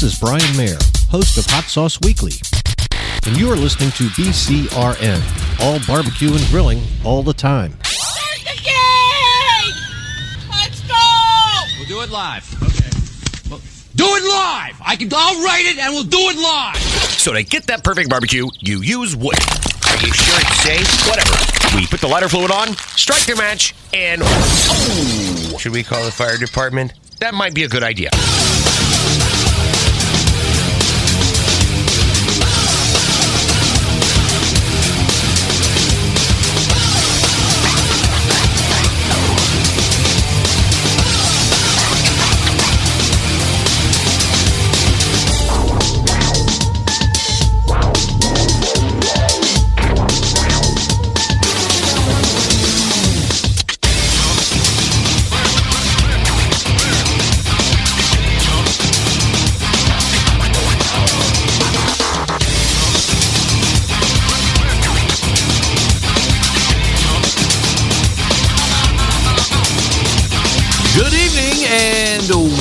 This is Brian Mayer, host of Hot Sauce Weekly, and you are listening to BCRN, all barbecue and grilling all the time. Start the game! Let's go! We'll do it live. Okay. Well, do it live! I'll write it and we'll do it live! So to get that perfect barbecue, you use wood. Are you sure it's safe? Whatever. We put the lighter fluid on, strike the match, and... Oh! Should we call the fire department? That might be a good idea.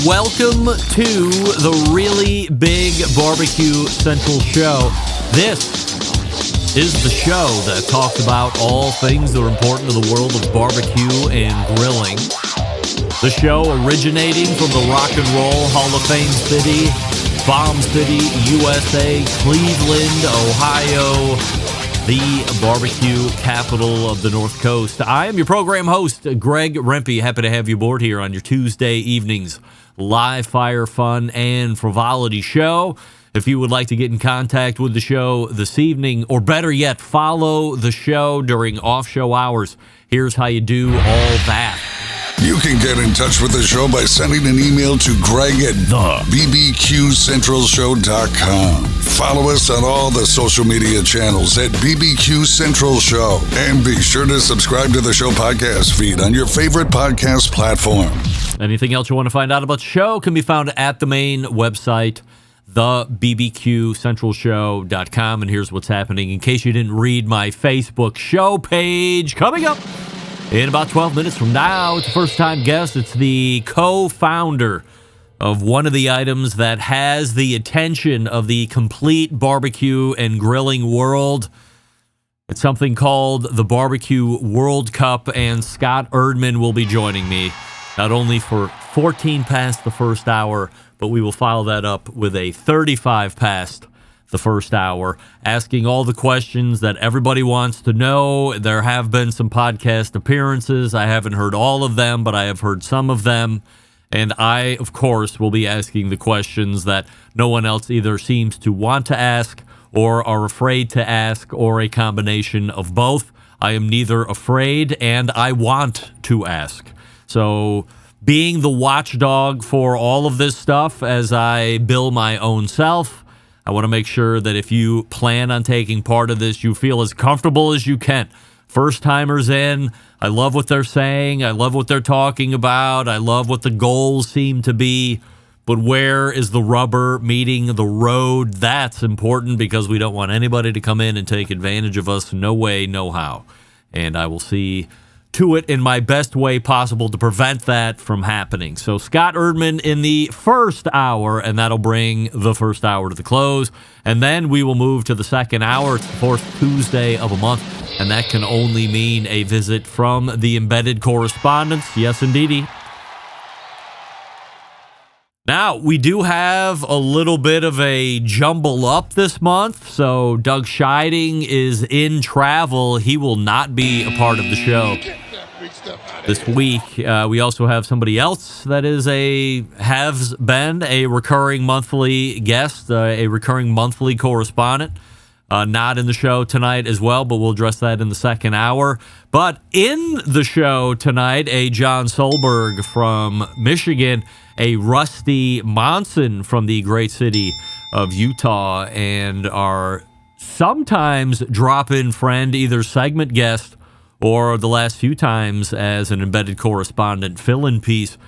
Welcome to the Really Big Barbecue Central Show. This is the show that talks about all things that are important to the world of barbecue and grilling. The show originating from the Rock and Roll Hall of Fame city, Bomb City, USA, Cleveland, Ohio, the barbecue capital of the North Coast. I am your program host, Greg Rempe. Happy to have you aboard here on your Tuesday evenings live fire, fun, and frivolity show. If you would like to get in contact with the show this evening, or better yet, follow the show during off-show hours, here's how you do all that. You can get in touch with the show by sending an email to Greg at bbqcentralshow.com. Follow us on all the social media channels at BBQ Central Show. And be sure to subscribe to the show podcast feed on your favorite podcast platform. Anything else you want to find out about the show can be found at the main website, thebbqcentralshow.com. And here's what's happening in case you didn't read my Facebook show page. Coming up in about 12 minutes from now, it's a first-time guest. It's the co-founder of one of the items that has the attention of the complete barbecue and grilling world. It's something called the BBQ World Cup, and Scott Erdmann will be joining me, not only for 14 past the first hour, but we will follow that up with a 35 past the first hour, asking all the questions that everybody wants to know. There have been some podcast appearances. I haven't heard all of them, but I have heard some of them. And I, of course, will be asking the questions that no one else either seems to want to ask or are afraid to ask, or a combination of both. I am neither afraid and I want to ask. So being the watchdog for all of this stuff as I bill my own self, I want to make sure that if you plan on taking part of this, you feel as comfortable as you can. First-timers in, I love what they're saying. I love what they're talking about. I love what the goals seem to be. But where is the rubber meeting the road? That's important, because we don't want anybody to come in and take advantage of us. No way, no how. And I will see to it in my best way possible to prevent that from happening. So Scott Erdmann in the first hour, and that'll bring the first hour to the close. And then we will move to the second hour. It's the fourth Tuesday of a month, and that can only mean a visit from the embedded correspondents. Yes, indeedy. Now, we do have a little bit of a jumble up this month. So Doug Scheiding is in travel. He will not be a part of the show this week. We also have somebody else that has been a recurring monthly guest, a recurring monthly correspondent. Not in the show tonight as well, but we'll address that in the second hour. But in the show tonight, a John Solberg from Michigan, a Rusty Monson from the great city of Utah, and our sometimes drop-in friend, either segment guest or the last few times as an embedded correspondent fill-in piece,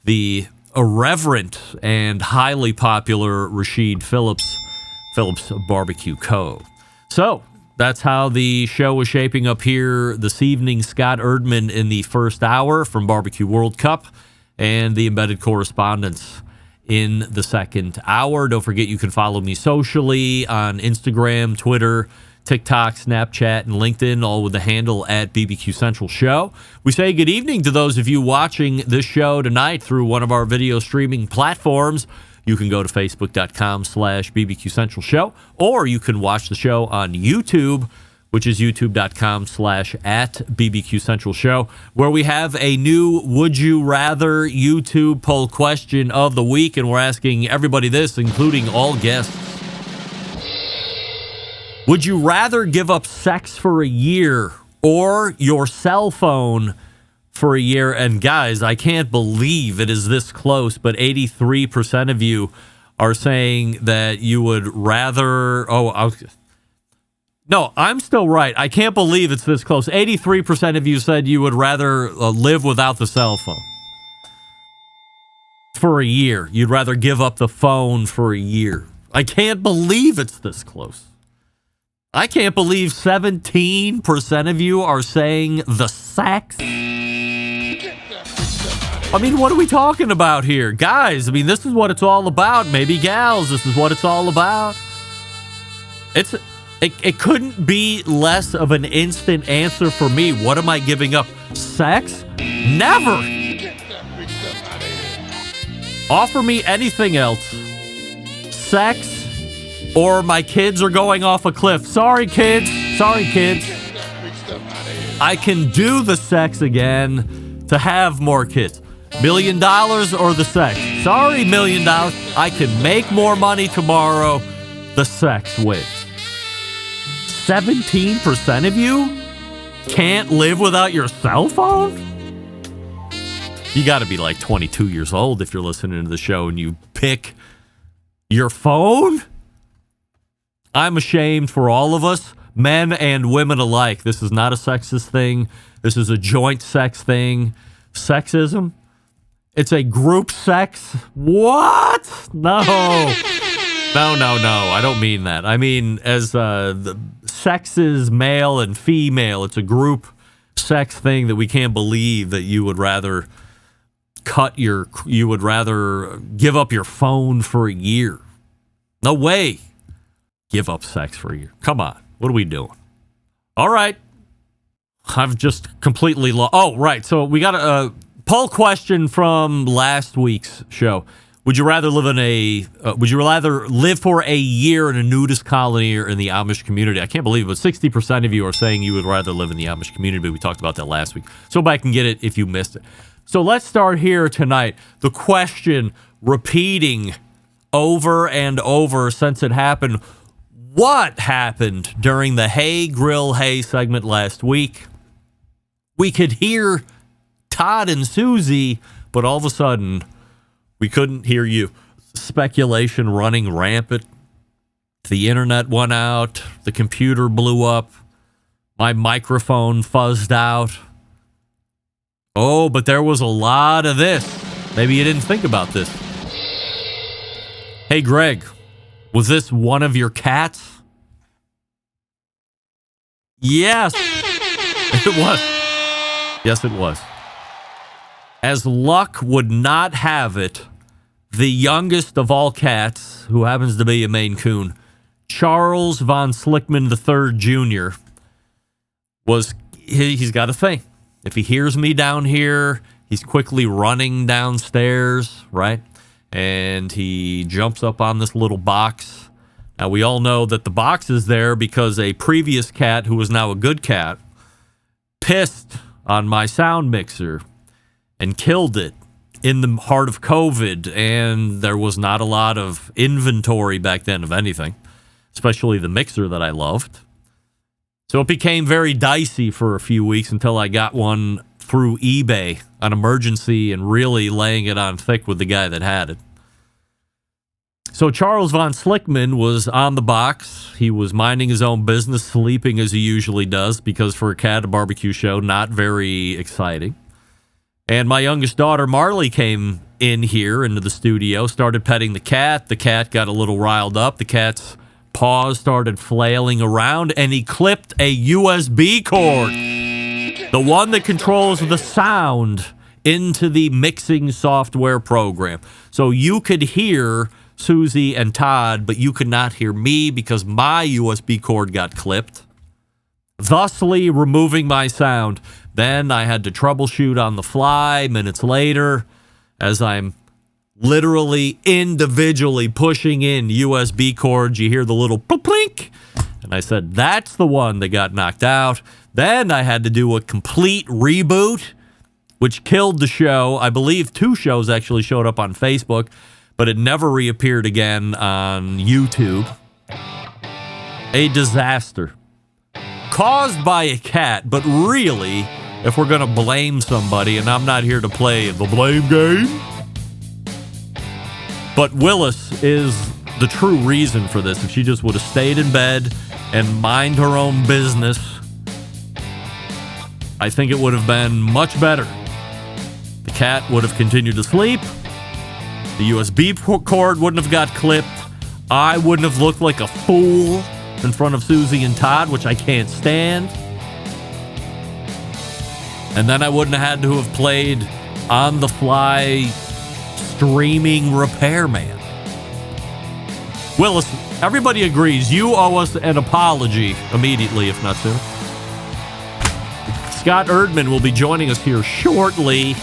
the irreverent and highly popular Rashid Phillips Barbecue Co. So that's how the show is shaping up here this evening. Scott Erdmann in the first hour from BBQ World Cup, and the embedded correspondents in the second hour. Don't forget you can follow me socially on Instagram, Twitter, TikTok, Snapchat, and LinkedIn, all with the handle at BBQ Central Show. We say good evening to those of you watching this show tonight through one of our video streaming platforms. You can go to facebook.com/BBQ Central Show, or you can watch the show on YouTube, which is youtube.com/@BBQ Central Show, where we have a new Would You Rather YouTube poll question of the week, and we're asking everybody this, including all guests. Would you rather give up sex for a year or your cell phone for a year? And guys, I can't believe it is this close, but 83% of you are saying that you would rather... No, I'm still right. I can't believe it's this close. 83% of you said you would rather live without the cell phone for a year. You'd rather give up the phone for a year. I can't believe it's this close. I can't believe 17% of you are saying the sex. I mean, what are we talking about here? Guys, I mean, this is what it's all about. Maybe gals, this is what it's all about. It couldn't be less of an instant answer for me. What am I giving up? Sex? Never. Offer me anything else. Sex, or my kids are going off a cliff. Sorry, kids. I can do the sex again to have more kids. $1 million or the sex? Sorry, $1 million. I can make more money tomorrow. The sex wins. 17% of you can't live without your cell phone? You got to be like 22 years old if you're listening to the show and you pick your phone? I'm ashamed for all of us, men and women alike. This is not a sexist thing. This is a joint sex thing. Sexism? It's a group sex? What? No. I don't mean that. I mean, as the sex is male and female. It's a group sex thing that we can't believe that you would rather give up your phone for a year. No way. Give up sex for a year. Come on. What are we doing? All right. I've just completely lost. Oh, right. So we got a poll question from last week's show. Would you rather live for a year in a nudist colony or in the Amish community? I can't believe it, but 60% of you are saying you would rather live in the Amish community, but we talked about that last week. So go back and get it if you missed it. So let's start here tonight. The question repeating over and over since it happened. What happened during the Hey Grill Hey segment last week? We could hear Todd and Susie, but all of a sudden, we couldn't hear you. Speculation running rampant. The internet went out. The computer blew up. My microphone fuzzed out. Oh, but there was a lot of this. Maybe you didn't think about this. Hey, Greg, was this one of your cats? Yes, it was. Yes, it was. As luck would not have it, the youngest of all cats, who happens to be a Maine Coon, Charles von Slickman III Jr., he's got a thing. If he hears me down here, he's quickly running downstairs, right? And he jumps up on this little box. Now, we all know that the box is there because a previous cat, who is now a good cat, pissed on my sound mixer and killed it in the heart of COVID, and there was not a lot of inventory back then of anything, especially the mixer that I loved. So it became very dicey for a few weeks until I got one through eBay on emergency and really laying it on thick with the guy that had it. So Charles von Slickman was on the box. He was minding his own business, sleeping as he usually does, because for a cat at a barbecue show, not very exciting. And my youngest daughter, Marley, came in here into the studio, started petting the cat. The cat got a little riled up. The cat's paws started flailing around, and he clipped a USB cord, the one that controls the sound into the mixing software program. So you could hear Susie and Todd, but you could not hear me because my USB cord got clipped, thusly removing my sound. Then I had to troubleshoot on the fly minutes later as I'm literally individually pushing in USB cords. You hear the little plink, and I said, that's the one that got knocked out. Then I had to do a complete reboot, which killed the show. I believe 2 shows actually showed up on Facebook, but it never reappeared again on YouTube. A disaster. Caused by a cat, but really, if we're going to blame somebody, and I'm not here to play the blame game, but Willis is the true reason for this. If she just would have stayed in bed and mind her own business, I think it would have been much better. The cat would have continued to sleep. The USB cord wouldn't have got clipped. I wouldn't have looked like a fool in front of Susie and Todd, which I can't stand. And then I wouldn't have had to have played on the fly streaming repairman. Willis, everybody agrees you owe us an apology immediately, if not soon. Scott Erdmann will be joining us here shortly.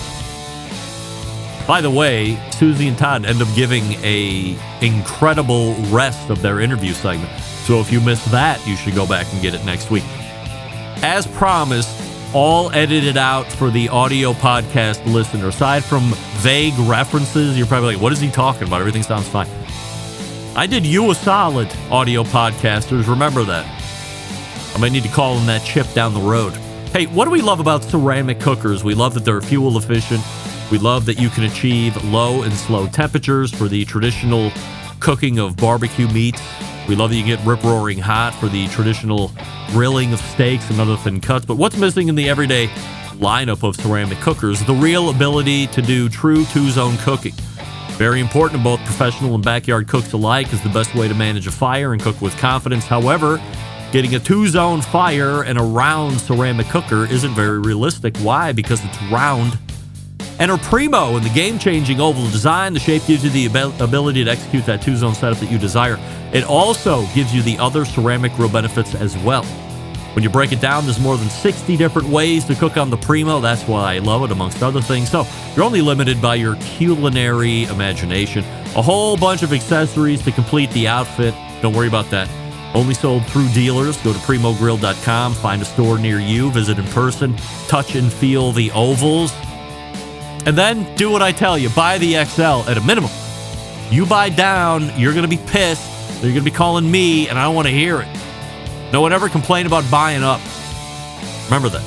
By the way, Susie and Todd end up giving a incredible rest of their interview segment. So if you missed that, you should go back and get it next week. As promised, all edited out for the audio podcast listener. Aside from vague references, you're probably like, what is he talking about? Everything sounds fine. I did you a solid, audio podcasters. Remember that. I might need to call in that chip down the road. Hey, what do we love about ceramic cookers? We love that they're fuel efficient. We love that you can achieve low and slow temperatures for the traditional cooking of barbecue meat. We love that you get rip-roaring hot for the traditional grilling of steaks and other thin cuts. But what's missing in the everyday lineup of ceramic cookers? The real ability to do true 2-zone cooking. Very important to both professional and backyard cooks alike, is the best way to manage a fire and cook with confidence. However, getting a 2-zone fire and a round ceramic cooker isn't very realistic. Why? Because it's round. Enter Primo in the game-changing oval design. The shape gives you the ability to execute that 2-zone setup that you desire. It also gives you the other ceramic grill benefits as well. When you break it down, there's more than 60 different ways to cook on the Primo. That's why I love it, amongst other things. So you're only limited by your culinary imagination. A whole bunch of accessories to complete the outfit. Don't worry about that. Only sold through dealers. Go to primogrill.com. Find a store near you. Visit in person. Touch and feel the ovals. And then do what I tell you. Buy the XL at a minimum. You buy down, you're going to be pissed. You're going to be calling me, and I don't want to hear it. No one ever complained about buying up. Remember that.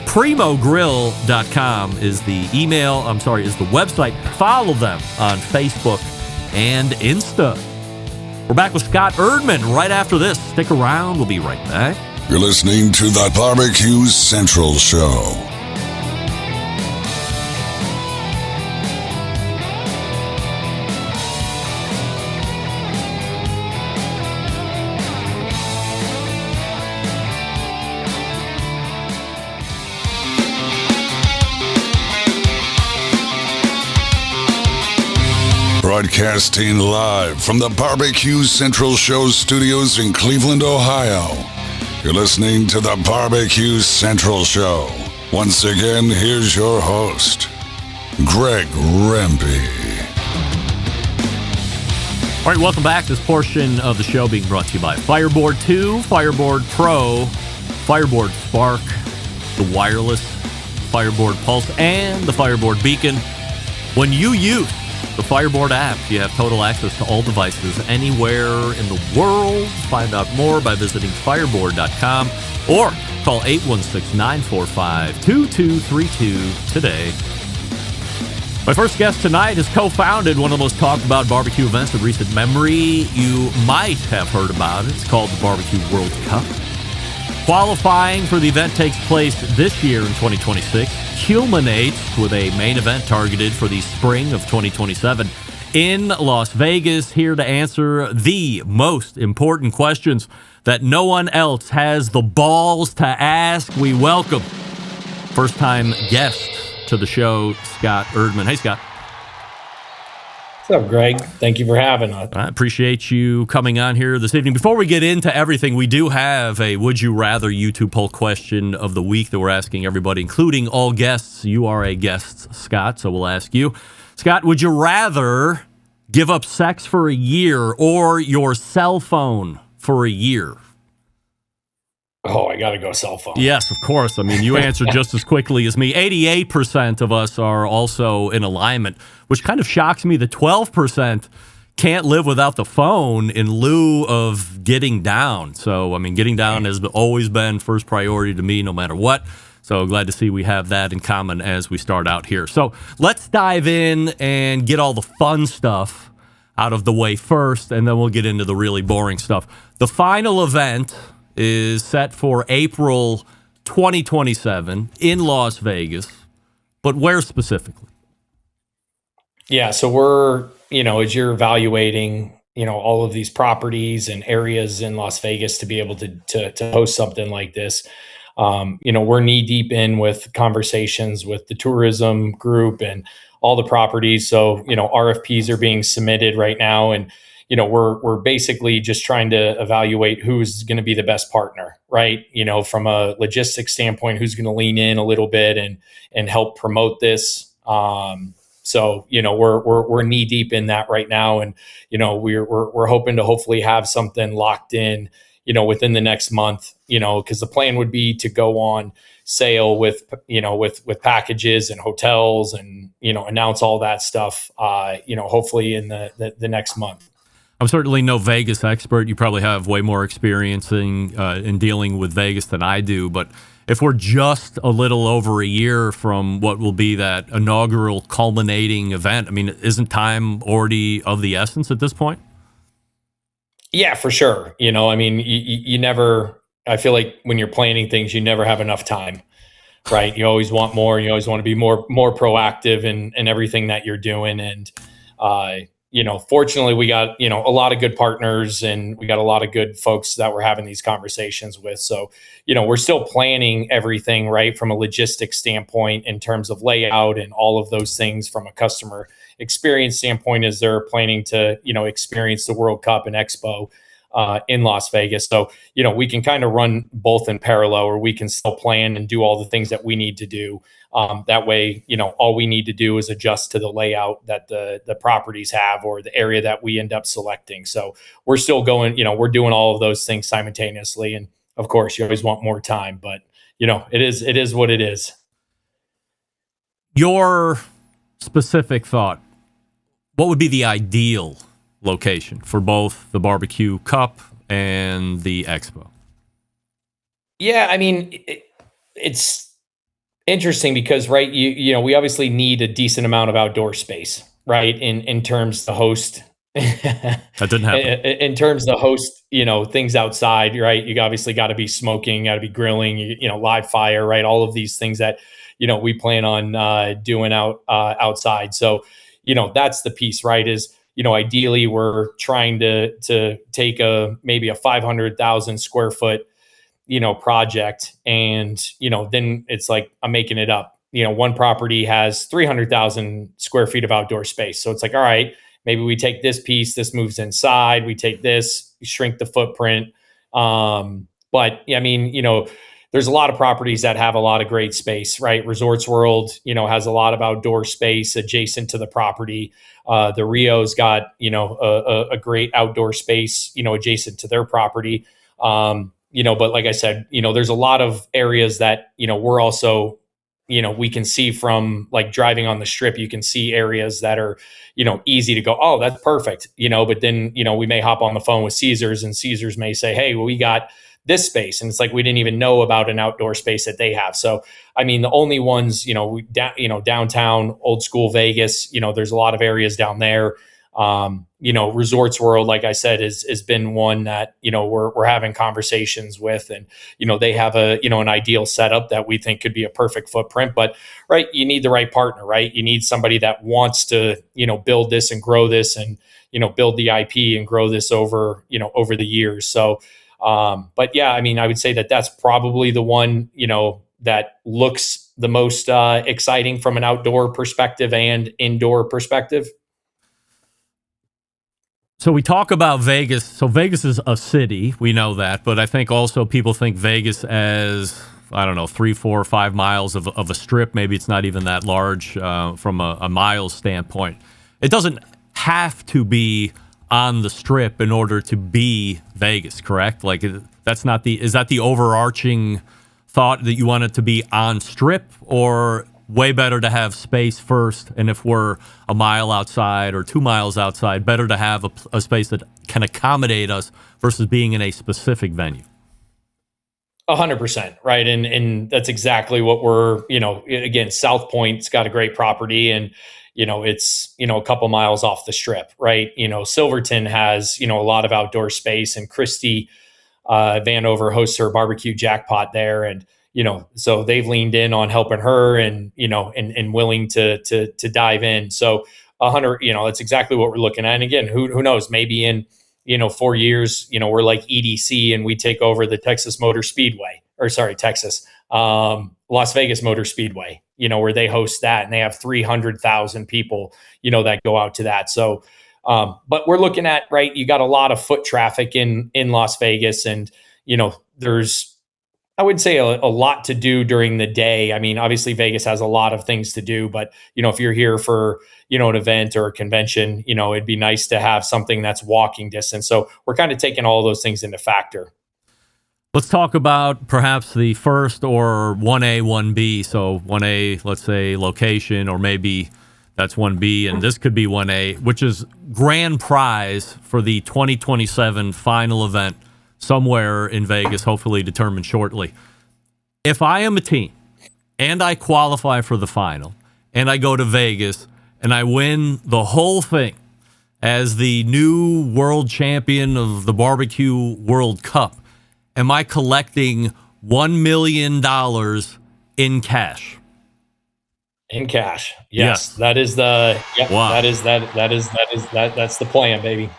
Primogrill.com is the is the website. Follow them on Facebook and Insta. We're back with Scott Erdmann right after this. Stick around. We'll be right back. You're listening to the BBQ Central Show. Broadcasting live from the BBQ Central Show studios in Cleveland, Ohio. You're listening to the BBQ Central Show. Once again, here's your host, Greg Rempe. All right, welcome back. This portion of the show being brought to you by Fireboard 2, Fireboard Pro, Fireboard Spark, the wireless Fireboard Pulse, and the Fireboard Beacon. When you use the Fireboard app, you have total access to all devices anywhere in the world. Find out more by visiting fireboard.com or call 816-945-2232 today. My first guest tonight has co-founded one of the most talked about barbecue events of recent memory. You might have heard about it. It's called the BBQ World Cup. Qualifying for the event takes place this year in 2026. Culminates with a main event targeted for the spring of 2027 in Las Vegas. Here to answer the most important questions that no one else has the balls to ask, we welcome first-time guest to the show, Scott Erdmann. Hey, Scott. What's up, Greg? Thank you for having us. I appreciate you coming on here this evening. Before we get into everything, we do have a Would You Rather YouTube poll question of the week that we're asking everybody, including all guests. You are a guest, Scott, so we'll ask you. Scott, would you rather give up sex for a year or your cell phone for a year? Oh, I got to go cell phone. Yes, of course. I mean, you answered just as quickly as me. 88% of us are also in alignment, which kind of shocks me that 12% can't live without the phone in lieu of getting down. So, I mean, getting down has always been first priority to me no matter what. So glad to see we have that in common as we start out here. So let's dive in and get all the fun stuff out of the way first, and then we'll get into the really boring stuff. The final event is set for April 2027 in Las Vegas, but where specifically? Yeah, so we're, as you're evaluating, all of these properties and areas in Las Vegas to be able to host something like this, we're knee deep in with conversations with the tourism group and all the properties. So, RFPs are being submitted right now, and we're basically just trying to evaluate who's going to be the best partner, right? From a logistics standpoint, who's going to lean in a little bit and help promote this. So we're knee deep in that right now, and we're hoping to hopefully have something locked in, within the next month, because the plan would be to go on sale with packages and hotels and announce all that stuff, hopefully in the next month. I'm certainly no Vegas expert. You probably have way more experience in dealing with Vegas than I do. But if we're just a little over a year from what will be that inaugural culminating event, I mean, isn't time already of the essence at this point? Yeah, for sure. You never, I feel like when you're planning things, you never have enough time, right? You always want more. You always want to be more proactive in everything that you're doing. And, fortunately we got, a lot of good partners, and we got a lot of good folks that we're having these conversations with. So, we're still planning everything, right, from a logistics standpoint in terms of layout and all of those things from a customer experience standpoint as they're planning to, experience the World Cup and Expo in Las Vegas. So, we can kind of run both in parallel, or we can still plan and do all the things that we need to do. That way, all we need to do is adjust to the layout that the properties have or the area that we end up selecting. So we're still going, we're doing all of those things simultaneously. And of course, you always want more time, but it is what it is. Your specific thought, what would be the ideal location for both the Barbecue Cup and the Expo? Yeah, I mean, it's interesting because, right, we obviously need a decent amount of outdoor space, right, in terms to host. That didn't happen. In terms to host, things outside, right? You obviously got to be smoking, got to be grilling, live fire, right? All of these things that, we plan on doing outside. So, that's the piece, right? Is, ideally we're trying to take maybe a 500,000 square foot, project. And, then it's like, I'm making it up. One property has 300,000 square feet of outdoor space. So it's like, all right, maybe we take this piece, this moves inside, we take this, shrink the footprint. But I mean, there's a lot of properties that have a lot of great space, right? Resorts World, has a lot of outdoor space adjacent to the property. The Rio's got, a great outdoor space, adjacent to their property. But like I said, there's a lot of areas that, we're also, we can see from like driving on the strip, you can see areas that are, easy to go, oh, that's perfect, but then, we may hop on the phone with Caesars, and Caesars may say, hey, well, we got this space. And it's like, we didn't even know about an outdoor space that they have. So, I mean, the only ones, downtown, old school Vegas, there's a lot of areas down there. Resorts World, like I said, has been one that, we're having conversations with, and, they have an ideal setup that we think could be a perfect footprint, but right. You need the right partner, right? You need somebody that wants to, build this and grow this and, build the IP and grow this over the years. So, but yeah, I mean, I would say that that's probably the one, that looks the most exciting from an outdoor perspective and indoor perspective? So we talk about Vegas. So Vegas is a city. We know that. But I think also people think Vegas as, I don't know, 3, 4, 5 miles of a strip. Maybe it's not even that large from a miles standpoint. It doesn't have to be on the strip in order to be Vegas, correct? Like that's not is that the overarching thought, that you want it to be on strip, or way better to have space first, and if we're a mile outside or 2 miles outside, better to have a space that can accommodate us versus being in a specific venue? 100%, right? And that's exactly what we're, again, South Point's got a great property, and it's a couple miles off the strip, right? Silverton has a lot of outdoor space, and Christy Vanover hosts her barbecue jackpot there, and so they've leaned in on helping her, and and willing to dive in. So 100, that's exactly what we're looking at. And again, who knows? Maybe in 4 years, we're like EDC and we take over the Texas Motor Speedway, or sorry, Las Vegas Motor Speedway, where they host that, and they have 300,000 people, that go out to that. So, but we're looking at, right, you got a lot of foot traffic in Las Vegas, and, there's, I would say, a lot to do during the day. I mean, obviously Vegas has a lot of things to do, but, if you're here for, an event or a convention, it'd be nice to have something that's walking distance. So we're kind of taking all those things into factor. Let's talk about perhaps the first, or 1A, 1B. So 1A, let's say location, or maybe that's 1B, and this could be 1A, which is grand prize for the 2027 final event somewhere in Vegas, hopefully determined shortly. If I am a team and I qualify for the final and I go to Vegas and I win the whole thing as the new world champion of the BBQ World Cup, am I collecting $1 million in cash? In cash. Yes. That is wow. That's the plan, baby.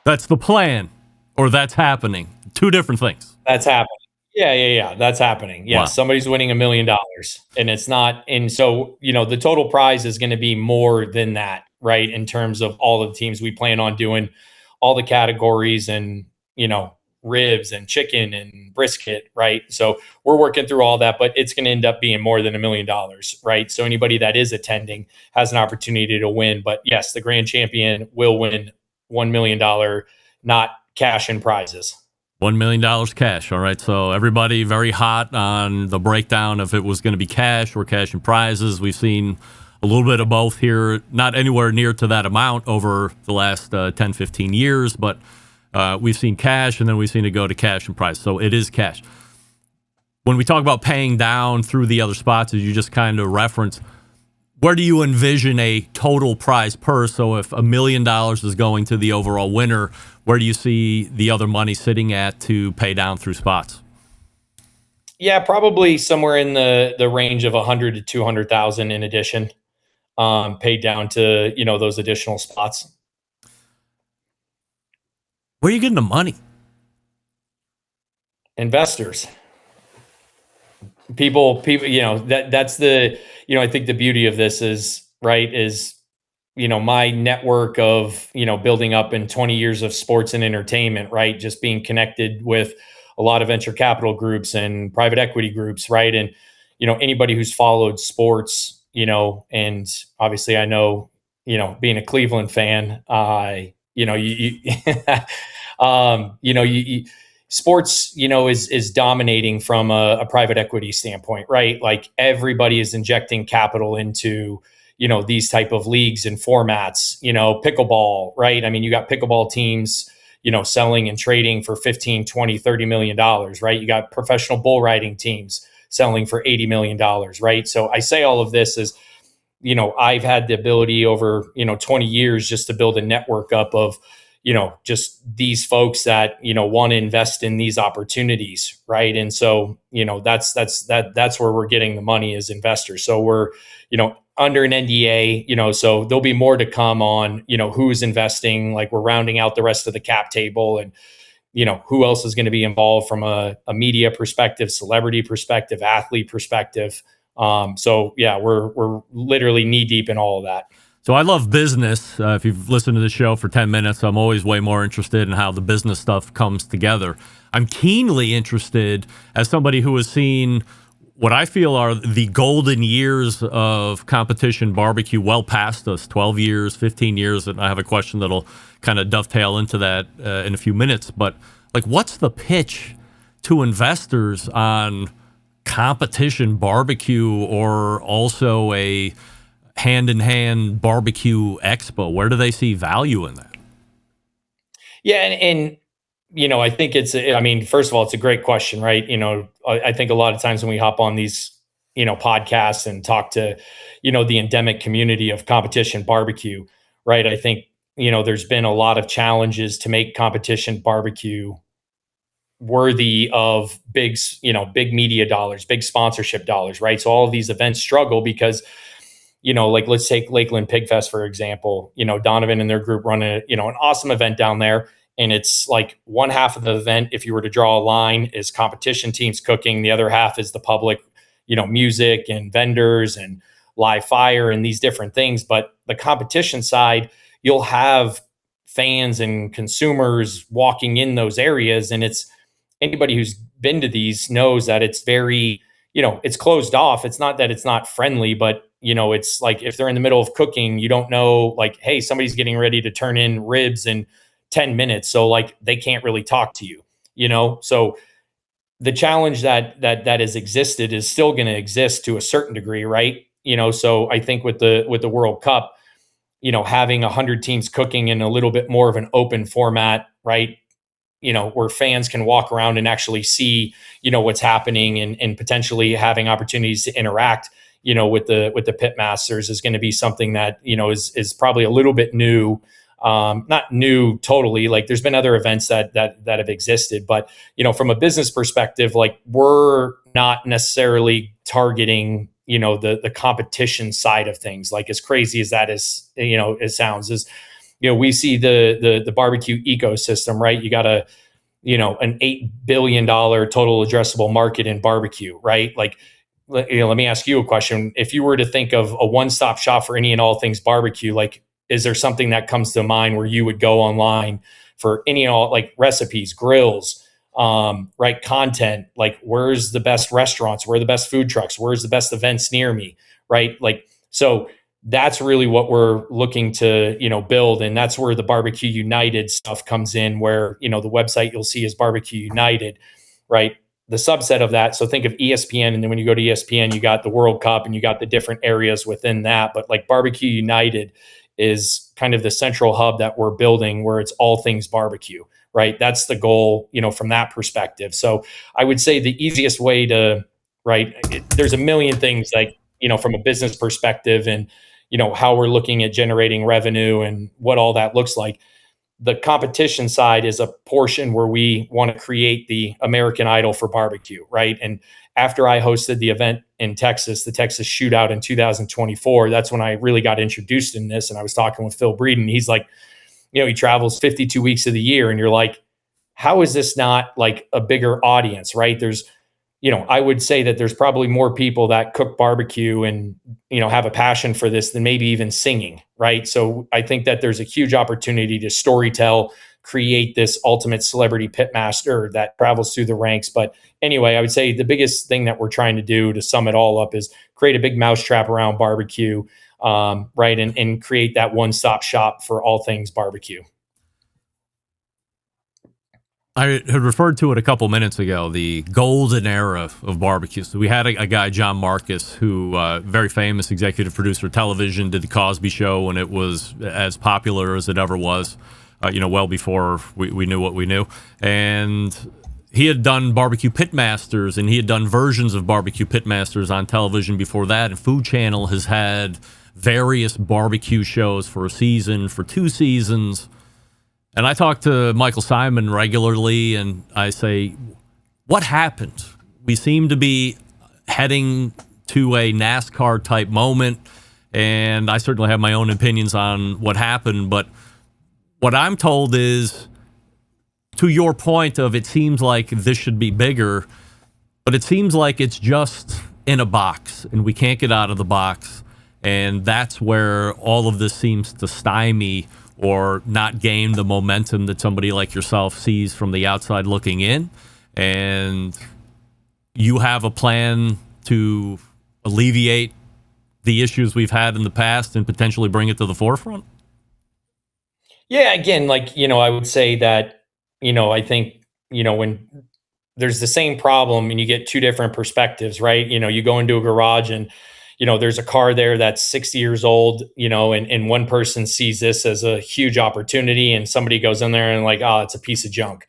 That's the plan, or that's happening. Two different things. That's happening. Yeah. That's happening. Yeah. Wow. Somebody's winning $1 million, and it's not. And so, the total prize is going to be more than that, right? In terms of all of the teams, we plan on doing all the categories, and, ribs and chicken and brisket, right? So we're working through all that, but it's going to end up being more than $1 million, right? So anybody that is attending has an opportunity to win. But yes, the grand champion will win $1 million, not cash and prizes. $1 million cash. All right. So everybody very hot on the breakdown of it was going to be cash or cash and prizes. We've seen a little bit of both here, not anywhere near to that amount over the last 10, 15 years, but we've seen cash, and then we've seen it go to cash and prize. So it is cash. When we talk about paying down through the other spots, as you just kind of reference, where do you envision a total prize purse? So if $1 million is going to the overall winner, where do you see the other money sitting at to pay down through spots? Yeah, probably somewhere in the range of 100 to 200,000 in addition, paid down to, those additional spots. Where are you getting the money? Investors. People, that's the, I think the beauty of this is, right, is, my network of, building up in 20 years of sports and entertainment, right? Just being connected with a lot of venture capital groups and private equity groups, right? And, anybody who's followed sports, and obviously I know, being a Cleveland fan, sports, is dominating from a private equity standpoint, right? Like everybody is injecting capital into, these type of leagues and formats, pickleball, right? I mean, you got pickleball teams, selling and trading for 15, 20, $30 million, right? You got professional bull riding teams selling for $80 million, right? So I say all of this is, I've had the ability over, 20 years just to build a network up of, just these folks that, want to invest in these opportunities. Right. And so, that's where we're getting the money as investors. So we're, under an NDA, so there'll be more to come on, who's investing. Like we're rounding out the rest of the cap table, and, who else is going to be involved from a media perspective, celebrity perspective, athlete perspective. So yeah, we're literally knee deep in all of that. So I love business. If you've listened to the show for 10 minutes, I'm always way more interested in how the business stuff comes together. I'm keenly interested as somebody who has seen what I feel are the golden years of competition barbecue well past us, 12 years, 15 years. And I have a question that'll kind of dovetail into that in a few minutes. But like, what's the pitch to investors on competition barbecue or also a hand-in-hand barbecue expo? Where do they see value in that? Yeah, and I think first of all, it's a great question, right? I think a lot of times when we hop on these, podcasts and talk to, the endemic community of competition barbecue, right? I think, there's been a lot of challenges to make competition barbecue worthy of big media dollars, big sponsorship dollars, right? So all of these events struggle because like let's take Lakeland Pig Fest, for example. Donovan and their group run an awesome event down there. And it's like one half of the event, if you were to draw a line, is competition teams cooking. The other half is the public, music and vendors and live fire and these different things. But the competition side, you'll have fans and consumers walking in those areas. And it's anybody who's been to these knows that it's very, it's closed off. It's not that it's not friendly, but it's like if they're in the middle of cooking, you don't know, like, hey, somebody's getting ready to turn in ribs in 10 minutes. So like they can't really talk to you, So the challenge that has existed is still going to exist to a certain degree, right? So I think with the World Cup, having 100 teams cooking in a little bit more of an open format, right? Where fans can walk around and actually see, what's happening and potentially having opportunities to interact, with the pit masters is going to be something that, is probably a little bit new. Not new totally, like there's been other events that have existed, but, from a business perspective, like we're not necessarily targeting, the competition side of things. Like as crazy as that is, it sounds is, we see the barbecue ecosystem, right? You got an $8 billion total addressable market in barbecue, right? Like, let me ask you a question. If you were to think of a one-stop shop for any and all things barbecue, like, is there something that comes to mind where you would go online for any and all, like recipes, grills, right? Content, like where's the best restaurants? Where are the best food trucks? Where's the best events near me? Right? Like, so that's really what we're looking to, build. And that's where the Barbecue United stuff comes in, where, the website you'll see is Barbecue United, right? The subset of that. So think of ESPN. And then when you go to ESPN, you got the World Cup and you got the different areas within that. But like Barbecue United is kind of the central hub that we're building where it's all things barbecue, right? That's the goal, from that perspective. So I would say the easiest way to, right, there's a million things like, from a business perspective and, how we're looking at generating revenue and what all that looks like. The competition side is a portion where we want to create the American Idol for barbecue, right? And after I hosted the event in Texas, the Texas Shootout in 2024, that's when I really got introduced in this. And I was talking with Phil Breeden. He's like, he travels 52 weeks of the year. And you're like, how is this not like a bigger audience, right? There's, I would say that there's probably more people that cook barbecue and, have a passion for this than maybe even singing, right? So I think that there's a huge opportunity to storytell, create this ultimate celebrity pitmaster that travels through the ranks. But anyway, I would say the biggest thing that we're trying to do to sum it all up is create a big mousetrap around barbecue, right? And create that one-stop shop for all things barbecue. I had referred to it a couple minutes ago, the golden era of barbecue. So we had a guy, John Marcus, who very famous executive producer of television, did the Cosby Show when it was as popular as it ever was, well before we knew what we knew. And he had done Barbecue Pitmasters, and he had done versions of Barbecue Pitmasters on television before that. And Food Channel has had various barbecue shows for a season, for 2 seasons. And I talk to Michael Simon regularly, and I say, what happened? We seem to be heading to a NASCAR-type moment, and I certainly have my own opinions on what happened, but what I'm told is, to your point of it seems like this should be bigger, but it seems like it's just in a box, and we can't get out of the box. And that's where all of this seems to stymie or not gain the momentum that somebody like yourself sees from the outside looking in. And you have a plan to alleviate the issues we've had in the past and potentially bring it to the forefront? Yeah, again, like, I would say that, I think, when there's the same problem and you get two different perspectives, right? You go into a garage and, there's a car there that's 60 years old, and one person sees this as a huge opportunity and somebody goes in there and like, oh, it's a piece of junk.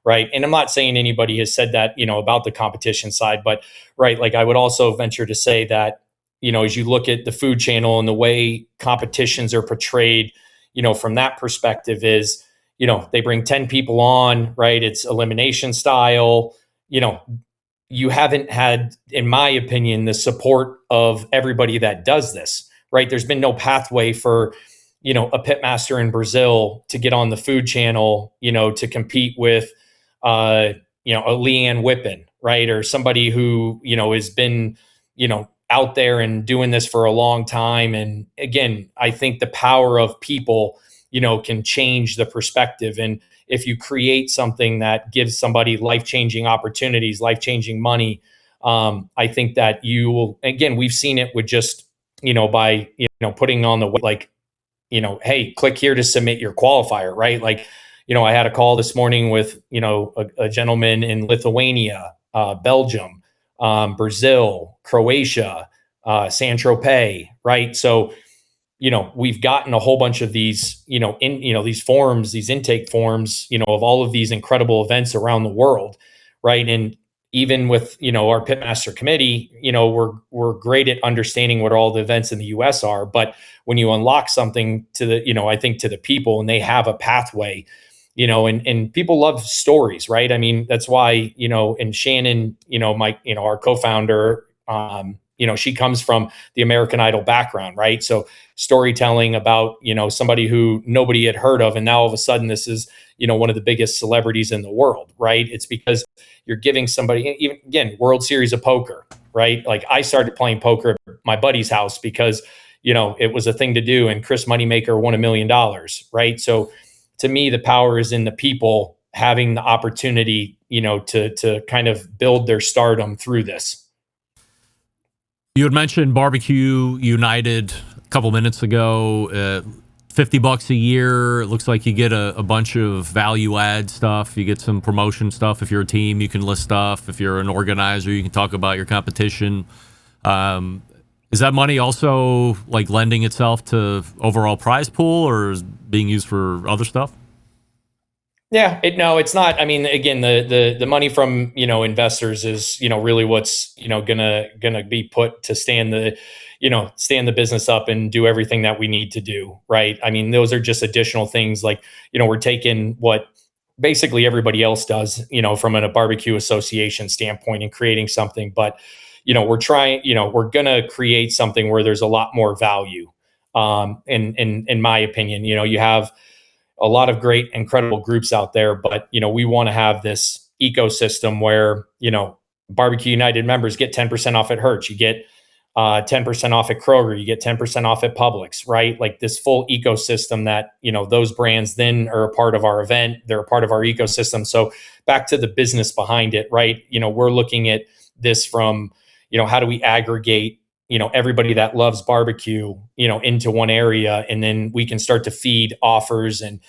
Right. And I'm not saying anybody has said that, about the competition side, but right. Like I would also venture to say that, as you look at the food channel and the way competitions are portrayed, from that perspective is, they bring 10 people on, right? It's elimination style, you haven't had, in my opinion, the support of everybody that does this, right? There's been no pathway for, a pitmaster in Brazil to get on the food channel, to compete with, a Leanne Whippen, right? Or somebody who, has been, out there and doing this for a long time. And again, I think the power of people, can change the perspective. And if you create something that gives somebody life-changing opportunities, life-changing money, I think that you will, again, we've seen it with just, by, putting on the, like, hey, click here to submit your qualifier, right? Like, I had a call this morning with, a gentleman in Lithuania, Belgium, Brazil, Croatia, San Tropez, right? So, we've gotten a whole bunch of these, these forms, these intake forms, of all of these incredible events around the world, right? And even with, our pitmaster committee, we're great at understanding what all the events in the US are. But when you unlock something to the, I think to the people and they have a pathway, and people love stories, right? I mean, that's why, and Shannon, my, our co-founder, she comes from the American Idol background, right? So storytelling about, somebody who nobody had heard of. And now all of a sudden this is, one of the biggest celebrities in the world, right? It's because you're giving somebody, even again, World Series of Poker, right? Like I started playing poker at my buddy's house because, it was a thing to do. And Chris Moneymaker won $1 million, right? So to me, the power is in the people having the opportunity, to kind of build their stardom through this. You had mentioned Barbecue United a couple minutes ago. $50 a year. It looks like you get a bunch of value add stuff. You get some promotion stuff. If you're a team, you can list stuff. If you're an organizer, you can talk about your competition. Is that money also like lending itself to overall prize pool, or is being used for other stuff? Yeah, no, it's not. I mean, again, the money from, investors is, really what's, gonna be put to stand the business up and do everything that we need to do. Right. I mean, those are just additional things like, we're taking what basically everybody else does, from a barbecue association standpoint and creating something. But, we're trying, we're gonna create something where there's a lot more value. In my opinion, you have a lot of great, incredible groups out there, but we want to have this ecosystem where Barbecue United members get 10% off at Hertz, you get 10% off at Kroger, you get 10% off at Publix, right? Like this full ecosystem that those brands then are a part of our event, they're a part of our ecosystem. So back to the business behind it, right? We're looking at this from how do we aggregate everybody that loves barbecue, into one area, and then we can start to feed offers and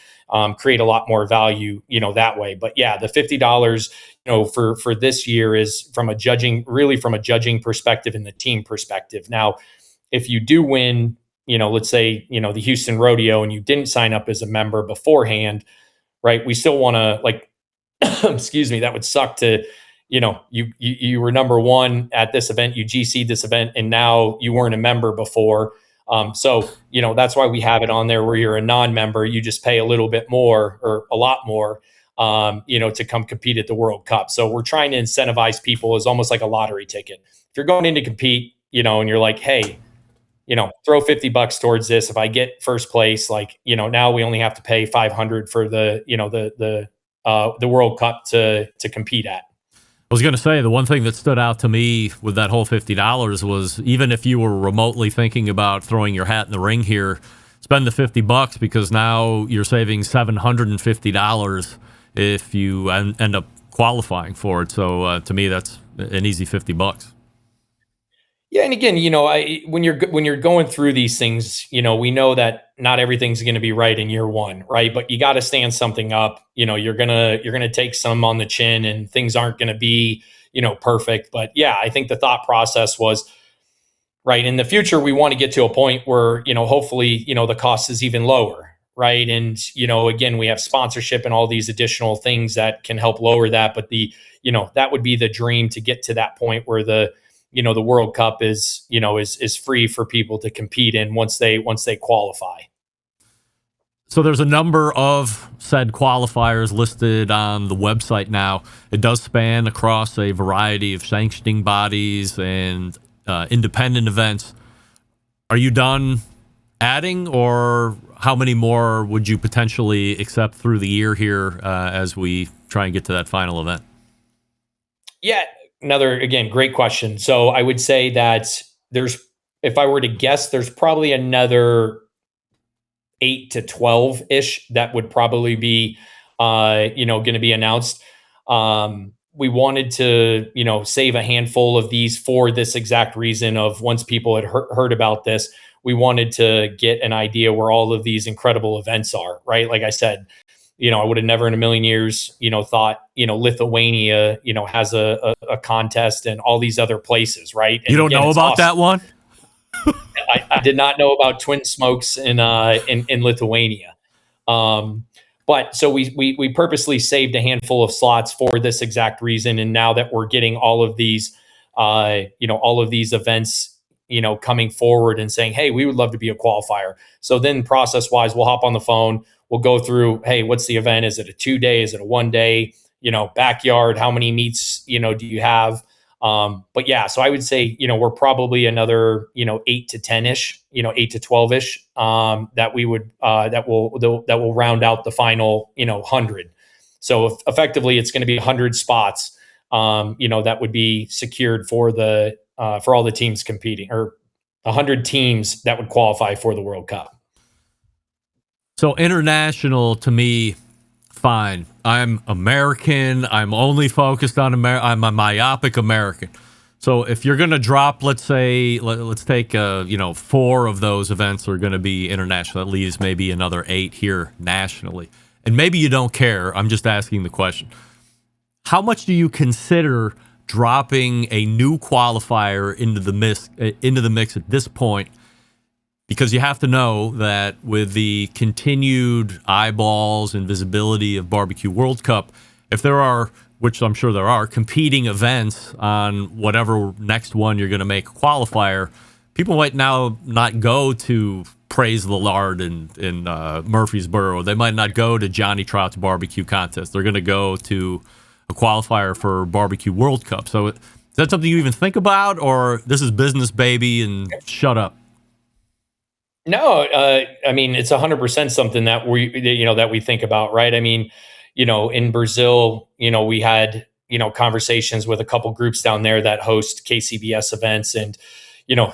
create a lot more value, that way. But yeah, the $50, for this year is from a judging perspective and the team perspective. Now, if you do win, let's say, the Houston Rodeo and you didn't sign up as a member beforehand, right? We still want to like, excuse me, that would suck to, you were number one at this event, you GC'd this event, and now you weren't a member before. So, that's why we have it on there where you're a non-member, you just pay a little bit more or a lot more, to come compete at the World Cup. So we're trying to incentivize people as almost like a lottery ticket. If you're going in to compete, and you're like, hey, throw $50 towards this. If I get first place, like, now we only have to pay 500 for the World Cup to compete at. I was going to say, the one thing that stood out to me with that whole $50 was, even if you were remotely thinking about throwing your hat in the ring here, spend the $50, because now you're saving $750 if you end up qualifying for it. So to me, that's an easy $50. Yeah, and again, when you're going through these things, we know that not everything's going to be right in year one, right? But you got to stand something up. You're gonna take some on the chin, and things aren't going to be perfect. But yeah, I think the thought process was right. In the future, we want to get to a point where hopefully the cost is even lower, right? And again, we have sponsorship and all these additional things that can help lower that. But that would be the dream, to get to that point where the World Cup is free for people to compete in once they qualify. So there's a number of said qualifiers listed on the website now. It does span across a variety of sanctioning bodies and independent events. Are you done adding, or how many more would you potentially accept through the year here as we try and get to that final event? Yeah, again, great question. So I would say that if I were to guess, there's probably another 8 to 12 ish that would probably be, going to be announced. We wanted to, save a handful of these for this exact reason of, once people had heard about this, we wanted to get an idea where all of these incredible events are, right? Like I said, I would have never in a million years, thought, Lithuania, has a contest, and all these other places, right? And you don't know about that one? I did not know about Twin Smokes in Lithuania. But so we purposely saved a handful of slots for this exact reason. And now that we're getting all of these events, coming forward and saying, hey, we would love to be a qualifier. So then process wise, we'll hop on the phone. We'll go through, hey, what's the event? Is it a 2-day? Is it a 1-day? Backyard, how many meets, do you have? But yeah, so I would say, we're probably another, 8 to 10-ish, 8 to 12-ish, that we would, that will round out the final, 100. So effectively it's going to be 100 spots, that would be secured for all the teams competing, or 100 teams that would qualify for the World Cup. So international, to me, fine. I'm American. I'm only focused on America. I'm a myopic American. So if you're going to drop, let's say, let's take, 4 of those events are going to be international. That leaves maybe another 8 here nationally. And maybe you don't care. I'm just asking the question. How much do you consider dropping a new qualifier into the mix at this point? Because you have to know that with the continued eyeballs and visibility of BBQ World Cup, if there are, which I'm sure there are, competing events on whatever next one you're going to make a qualifier, people might now not go to Praise the Lard in Murfreesboro. They might not go to Johnny Trout's barbecue contest. They're going to go to a qualifier for BBQ World Cup. So is that something you even think about, or this is business, baby, and shut up? No, I mean, it's 100% something that we think about, right? I mean, in Brazil, we had, conversations with a couple groups down there that host KCBS events, and,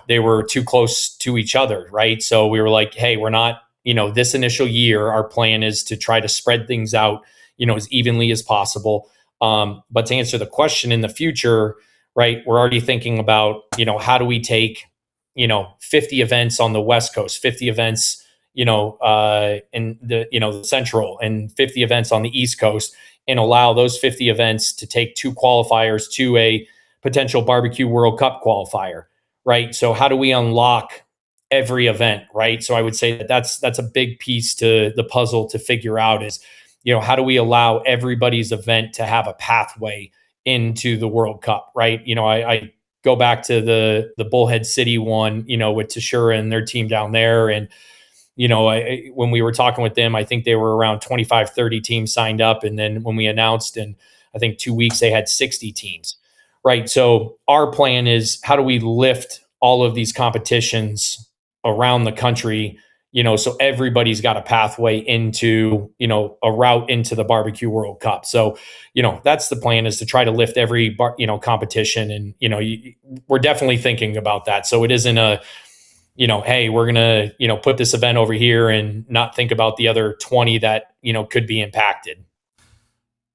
they were too close to each other, right? So we were like, hey, we're not, this initial year, our plan is to try to spread things out, as evenly as possible. But to answer the question, in the future, right, we're already thinking about, how do we take 50 events on the West Coast, 50 events, in the, the Central, and 50 events on the East Coast, and allow those 50 events to take 2 qualifiers to a potential BBQ World Cup qualifier, right? So how do we unlock every event, right? So I would say that's a big piece to the puzzle to figure out is, how do we allow everybody's event to have a pathway into the World Cup, right? I go back to the Bullhead City one, with Tashura and their team down there. And, when we were talking with them, I think they were around 25, 30 teams signed up. And then when we announced in, I think 2 weeks, they had 60 teams, right? So our plan is, how do we lift all of these competitions around the country, so everybody's got a pathway into, a route into the BBQ World Cup. So, that's the plan, is to try to lift every competition. And, we're definitely thinking about that. So it isn't a, hey, we're going to, put this event over here and not think about the other 20 that, could be impacted.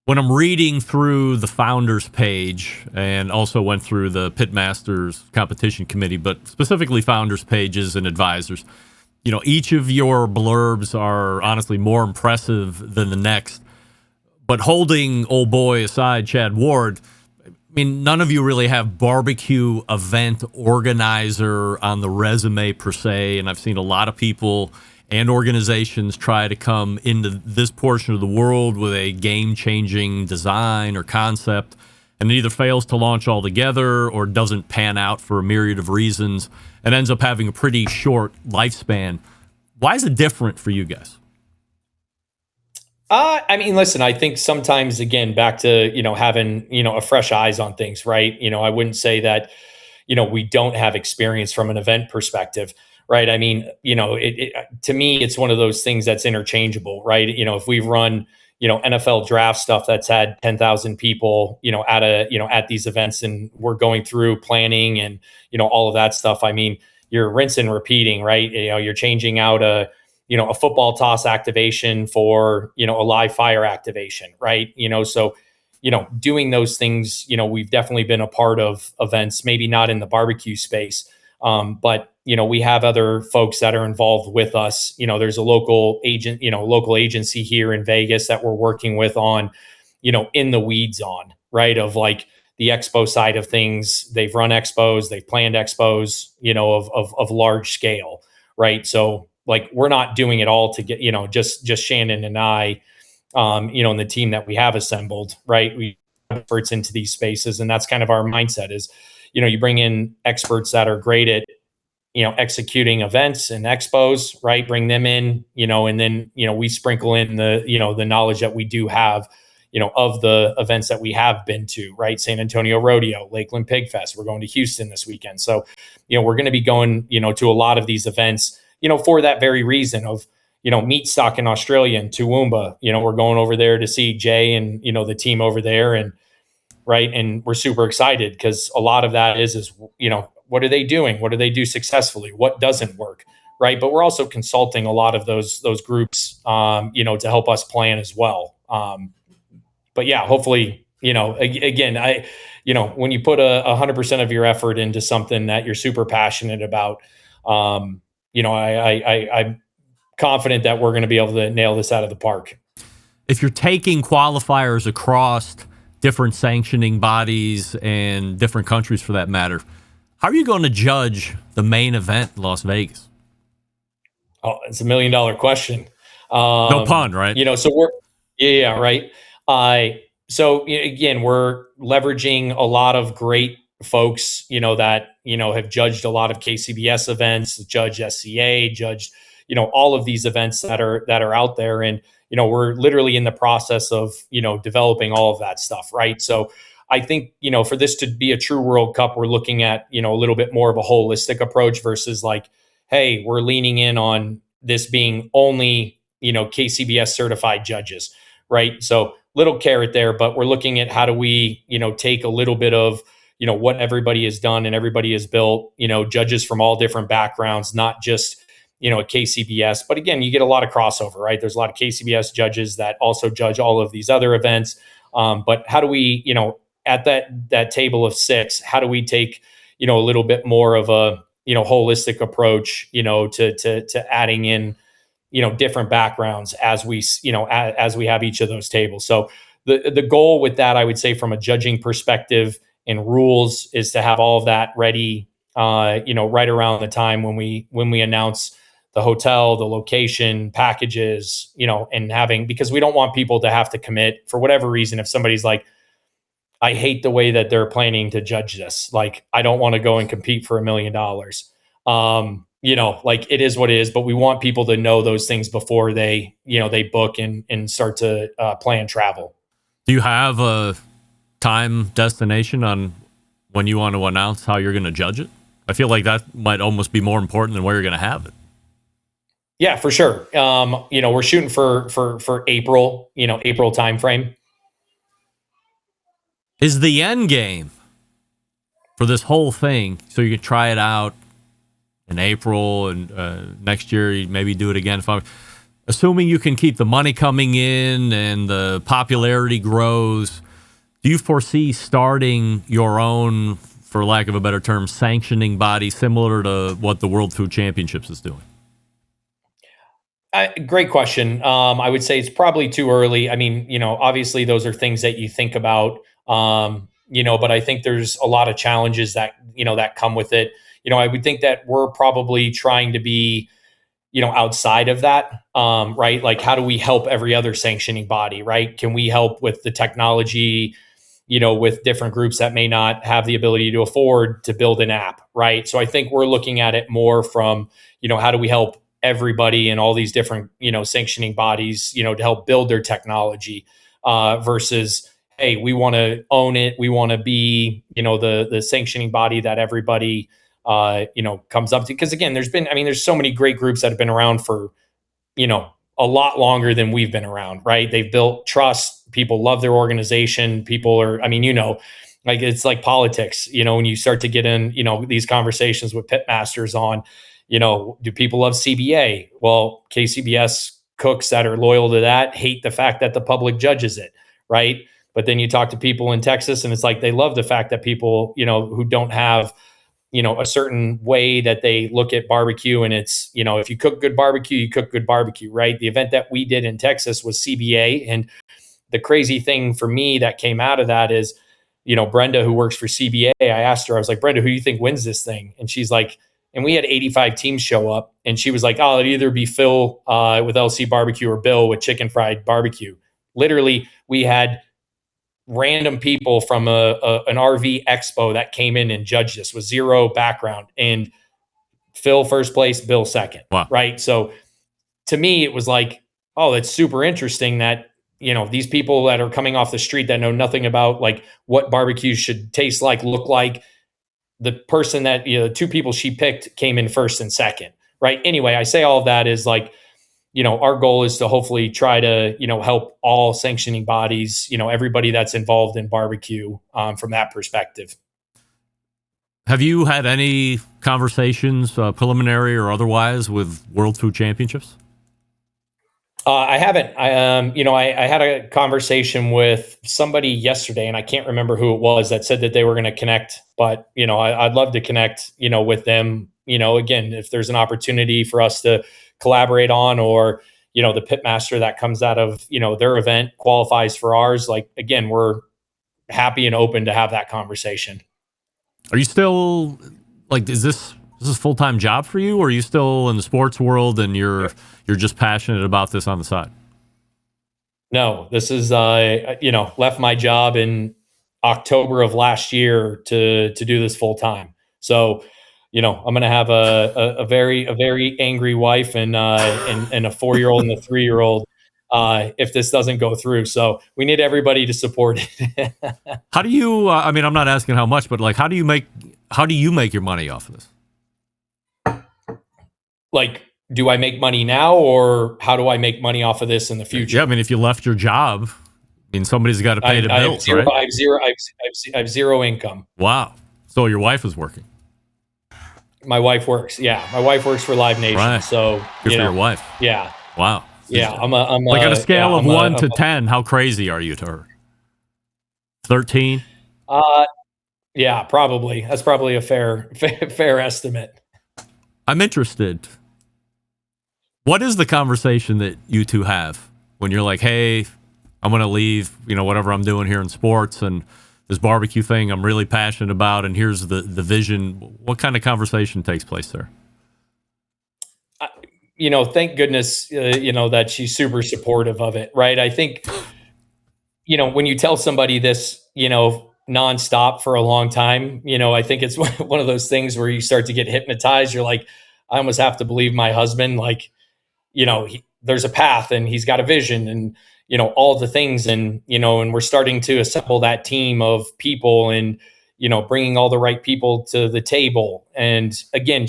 When I'm reading through the founders page, and also went through the Pitmasters competition committee, but specifically founders pages and advisors, each of your blurbs are honestly more impressive than the next. But holding old boy aside, Chad Ward, I mean, none of you really have barbecue event organizer on the resume per se, and I've seen a lot of people and organizations try to come into this portion of the world with a game-changing design or concept, and it either fails to launch altogether or doesn't pan out for a myriad of reasons and ends up having a pretty short lifespan. Why is it different for you guys? I mean, listen, I think sometimes, again, back to, having, a fresh eyes on things, right? I wouldn't say that, we don't have experience from an event perspective. Right. I mean, to me, it's one of those things that's interchangeable, right? If we've run, NFL draft stuff that's had 10,000 people, at these events, and we're going through planning and, all of that stuff. I mean, you're rinsing and repeating, right? You're changing out a football toss activation for, a live fire activation, right? So, doing those things, we've definitely been a part of events, maybe not in the barbecue space. But, we have other folks that are involved with us. There's a local agency here in Vegas that we're working with on, in the weeds on, right, of like the expo side of things. They've run expos, they've planned expos, of large scale, right? So like, we're not doing it all to get, just Shannon and I, and the team that we have assembled, right? We experts into these spaces, and that's kind of our mindset is, you bring in experts that are great at, executing events and expos, right? Bring them in, and then, we sprinkle in the, the knowledge that we do have, of the events that we have been to, right? San Antonio Rodeo, Lakeland Pig Fest. We're going to Houston this weekend. So, we're going to be going, to a lot of these events, for that very reason of, meat stock in Australia and Toowoomba. We're going over there to see Jay and, the team over there. And, right. And we're super excited because a lot of that is, what are they doing? What do they do successfully? What doesn't work? Right. But we're also consulting a lot of those groups, to help us plan as well. But yeah, hopefully, again, when you put 100% of your effort into something that you're super passionate about, I'm confident that we're going to be able to nail this out of the park. If you're taking qualifiers across different sanctioning bodies and different countries for that matter, how are you going to judge the main event in Las Vegas? Oh, it's $1 million question. No pun, right? So right. So again, we're leveraging a lot of great folks, that, have judged a lot of KCBS events, judged SCA, judged, all of these events that are out there. And, we're literally in the process of, developing all of that stuff. Right. So I think, for this to be a true World Cup, we're looking at, a little bit more of a holistic approach versus like, hey, we're leaning in on this being only, KCBS certified judges. Right. So little carrot there, but we're looking at how do we, take a little bit of, what everybody has done and everybody has built, judges from all different backgrounds, not just, a KCBS. But again, you get a lot of crossover, right? There's a lot of KCBS judges that also judge all of these other events. But how do we, at that table of six, how do we take, a little bit more of a, holistic approach, to adding in, different backgrounds as we, as we have each of those tables. So the goal with that, I would say from a judging perspective and rules is to have all of that ready, right around the time when we announce the hotel, the location, packages, and because we don't want people to have to commit for whatever reason. If somebody's like, I hate the way that they're planning to judge this, like, I don't want to go and compete for $1 million. Like, it is what it is, but we want people to know those things before they book and start to plan travel. Do you have a time destination on when you want to announce how you're going to judge it? I feel like that might almost be more important than where you're going to have it. Yeah, for sure. We're shooting for April, April timeframe. Is the end game for this whole thing so you can try it out in April and next year you maybe do it again? Assuming you can keep the money coming in and the popularity grows, do you foresee starting your own, for lack of a better term, sanctioning body similar to what the World Food Championships is doing? Great question. I would say it's probably too early. I mean, obviously those are things that you think about, but I think there's a lot of challenges that come with it. I would think that we're probably trying to be, outside of that, right? Like, how do we help every other sanctioning body, right? Can we help with the technology, with different groups that may not have the ability to afford to build an app, right? So I think we're looking at it more from, how do we help everybody in all these different, sanctioning bodies, to help build their technology, versus, hey, we want to own it. We want to be, the sanctioning body that everybody, comes up to. Because again, there's so many great groups that have been around for, a lot longer than we've been around, right? They've built trust. People love their organization. People are, like it's like politics, when you start to get in, these conversations with pitmasters on, do people love CBA? Well, KCBS cooks that are loyal to that hate the fact that the public judges it, right? But then you talk to people in Texas and it's like they love the fact that people, who don't have, a certain way that they look at barbecue. And it's, if you cook good barbecue, you cook good barbecue, right? The event that we did in Texas was CBA. And the crazy thing for me that came out of that is, Brenda, who works for CBA, I asked her, I was like, Brenda, who do you think wins this thing? And she's like, and we had 85 teams show up. And she was like, oh, it'd either be Phil with LC barbecue or Bill with chicken fried barbecue. Literally, we had random people from an RV expo that came in and judged us with zero background, and Phil first place, Bill second. Wow. Right. So to me, it was like, oh, that's super interesting that, these people that are coming off the street that know nothing about like what barbecue should taste like, look like, the person that, two people she picked came in first and second. Right. Anyway, I say all of that is like, our goal is to hopefully try to, help all sanctioning bodies, everybody that's involved in barbecue, from that perspective. Have you had any conversations, preliminary or otherwise, with World Food Championships? I haven't. I had a conversation with somebody yesterday, and I can't remember who it was, that said that they were going to connect. But I'd love to connect, with them. Again, if there's an opportunity for us to collaborate on, or the pitmaster that comes out of their event qualifies for ours. Like, again, we're happy and open to have that conversation. Are you still like, is this a full-time job for you, or are you still in the sports world and you're just passionate about this on the side? No, this is left my job in October of last year to do this full time. So I'm going to have a very angry wife and a 4-year-old and a 3-year-old if this doesn't go through. So we need everybody to support it. How do you? I'm not asking how much, but like, how do you make your money off of this? Like, do I make money now, or how do I make money off of this in the future? Yeah, if you left your job, somebody's got to pay the bills, right? I have zero income. Wow. So your wife is working. My wife works. Yeah, my wife works for Live Nation. Right. So good for your wife. Yeah. Wow. Yeah, I'm like on a scale of 1 to 10, how crazy are you to her? 13? Yeah, probably. That's probably a fair estimate. I'm interested. What is the conversation that you two have when you're like, hey, I'm going to leave, whatever I'm doing here in sports and this barbecue thing I'm really passionate about, and here's the vision. What kind of conversation takes place there? Thank goodness, that she's super supportive of it, right? I think, when you tell somebody this, nonstop for a long time, I think it's one of those things where you start to get hypnotized. You're like, I almost have to believe my husband, like, there's a path and he's got a vision and, all the things. And, and we're starting to assemble that team of people and, bringing all the right people to the table. And again,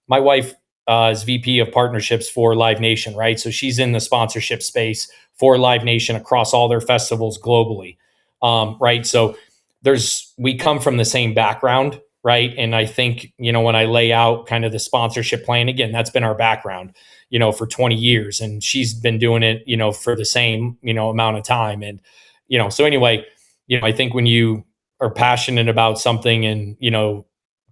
my wife as VP of partnerships for Live Nation, right? So she's in the sponsorship space for Live Nation across all their festivals globally, right? So we come from the same background, right? And I think, when I lay out kind of the sponsorship plan, again, that's been our background, for 20 years. And she's been doing it, for the same, amount of time. And, so anyway, I think when you are passionate about something and,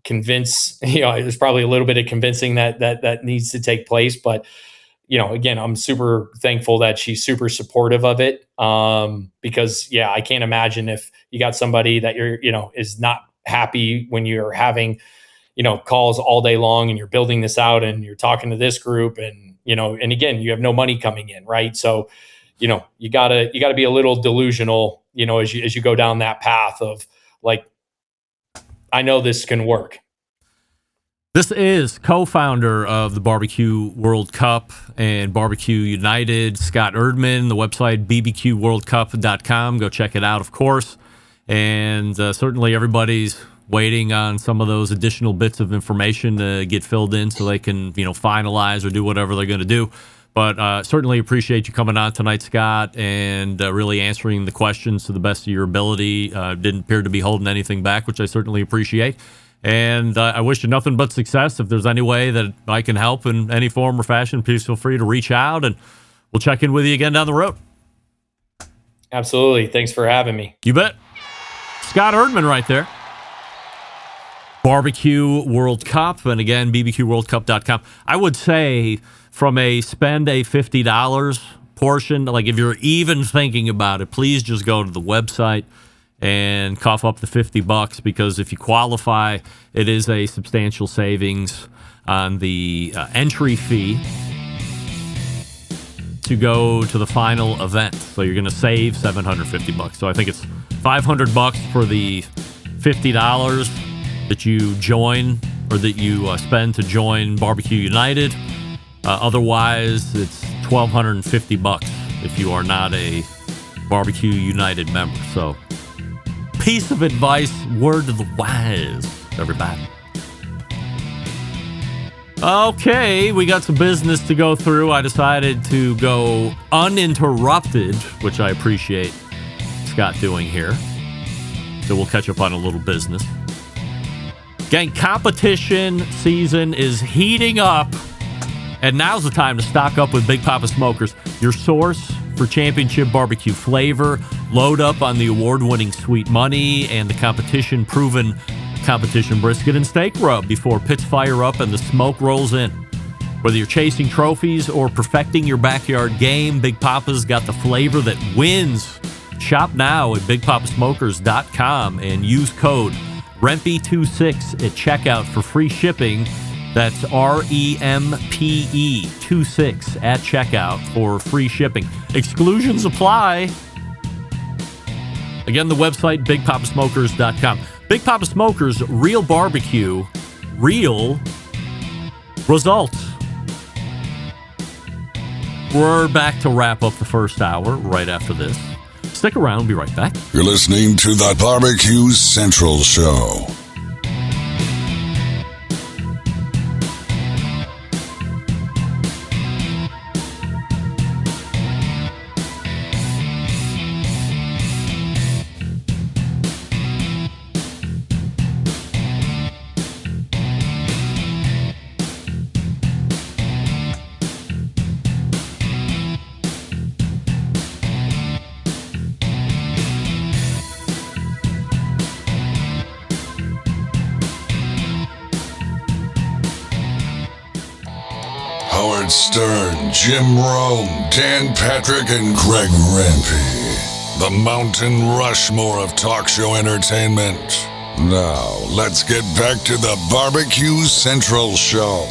convince, there's probably a little bit of convincing that needs to take place. But, again, I'm super thankful that she's super supportive of it. Because I can't imagine if you got somebody that is not happy when you're having, calls all day long and you're building this out and you're talking to this group and, and again, you have no money coming in. Right. So, you gotta be a little delusional, as you go down that path of like, I know this can work. This is co-founder of the BBQ World Cup and Barbecue United, Scott Erdmann. The website, bbqworldcup.com. Go check it out, of course. And certainly everybody's waiting on some of those additional bits of information to get filled in so they can, finalize or do whatever they're going to do. But certainly appreciate you coming on tonight, Scott, and really answering the questions to the best of your ability. Didn't appear to be holding anything back, which I certainly appreciate. And I wish you nothing but success. If there's any way that I can help in any form or fashion, please feel free to reach out, and we'll check in with you again down the road. Absolutely. Thanks for having me. You bet. Scott Erdmann right there. BBQ World Cup, and again, bbqworldcup.com. I would say from a spend a $50 portion, like if you're even thinking about it, please just go to the website and cough up the $50, because if you qualify, it is a substantial savings on the entry fee to go to the final event. So you're going to save $750. So I think it's $500 for the $50 that you join or that you spend to join Barbecue United. Otherwise, it's $1,250 if you are not a Barbecue United member. So, piece of advice, word to the wise, everybody. Okay, we got some business to go through. I decided to go uninterrupted, which I appreciate Scott doing here. So we'll catch up on a little business. Gang, competition season is heating up, and now's the time to stock up with Big Papa Smokers, your source for championship barbecue flavor. Load up on the award-winning Sweet Money and the competition-proven competition brisket and steak rub before pits fire up and the smoke rolls in. Whether you're chasing trophies or perfecting your backyard game, Big Papa's got the flavor that wins. Shop now at BigPapaSmokers.com and use code REMPE26 at checkout for free shipping. That's REMPE26 at checkout for free shipping. Exclusions apply. Again, the website, BigPapaSmokers.com. Big Papa Smokers, real barbecue, real results. We're back to wrap up the first hour right after this. Stick around, we'll be right back. You're listening to the Barbecue Central Show. Howard Stern, Jim Rome, Dan Patrick, and Greg Rempe. The Mountain Rushmore of talk show entertainment. Now, let's get back to the Barbecue Central Show.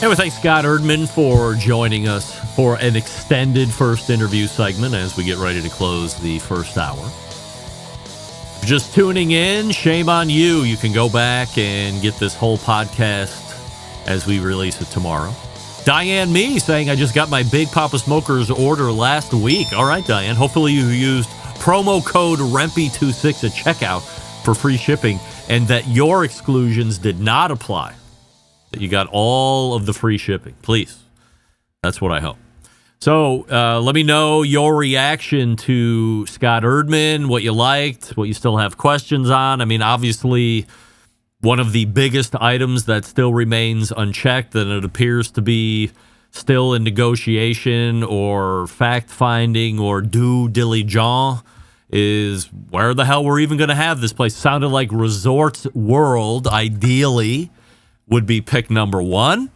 And we thank Scott Erdmann for joining us for an extended first interview segment as we get ready to close the first hour. Just tuning in, shame on you. You can go back and get this whole podcast as we release it tomorrow. Diane Me saying, I just got my Big Papa Smokers order last week. All right, Diane. Hopefully you used promo code REMPE26 at checkout for free shipping. and that your exclusions did not apply, that you got all of the free shipping. Please. That's what I hope. So let me know your reaction to Scott Erdmann, what you liked, what you still have questions on. I mean, obviously, one of the biggest items that still remains unchecked, and it appears to be still in negotiation or fact-finding or due diligence, is where the hell we're even going to have this place. Sounded like Resorts World, ideally, would be pick number one.